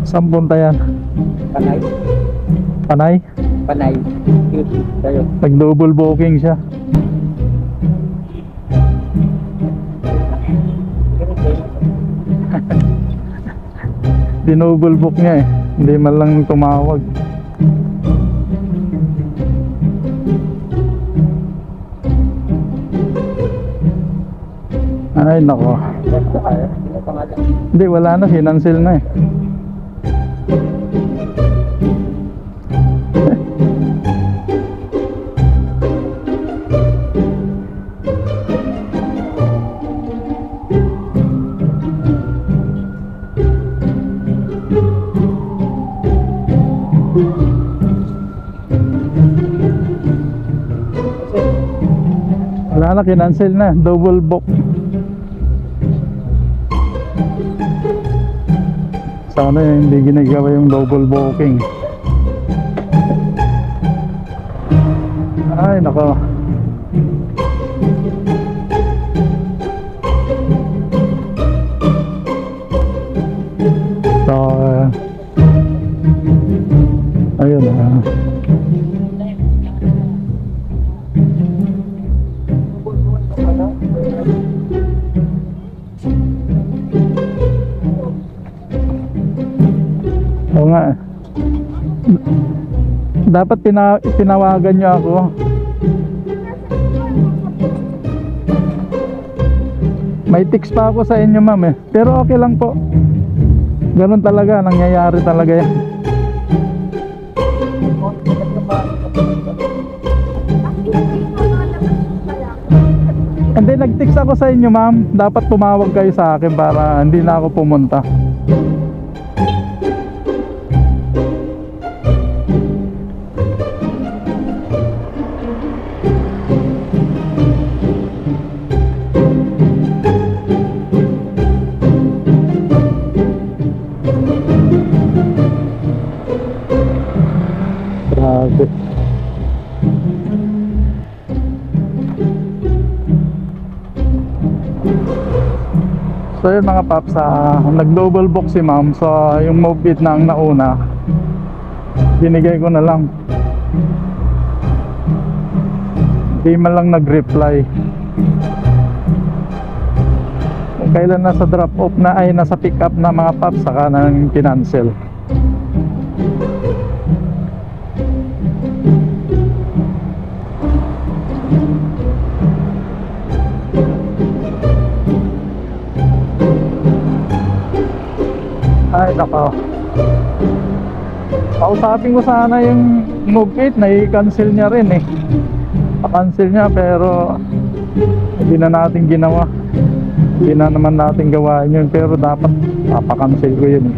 Saan punta yan? Panay. Panay? Panay. Cute. Tayo. Nag-double booking siya. Dinouble book niya eh. Hindi man lang tumawag. Ay nako. Hindi, wala na, financial na eh. Wala na, kinancel na, double book. Sana hindi ginagawa yung double booking. Ay nako. So ayun na. Oo nga. Dapat tinawagan nyo ako. May text pa ako sa inyo ma'am eh. Pero okay lang po. Ganun talaga, nangyayari talaga yan. Hindi, nag-text ako sa inyo ma'am. Dapat tumawag kayo sa akin para hindi na ako pumunta. Grabe. So yun mga paps, nag-double book si ma'am. So yung Mobit na ang nauna, binigay ko na lang. Di man lang nag-reply. Kung kailan nasa drop off na ay nasa pick up na mga paps, saka nang kinancel. Ay nako. Kausapin ko sana yung Move 8 na i-cancel niya rin eh. Pa-cancel niya pero hindi na natin ginawa. Hindi na naman natin gawain yun, pero dapat papa-cancel ko yun eh.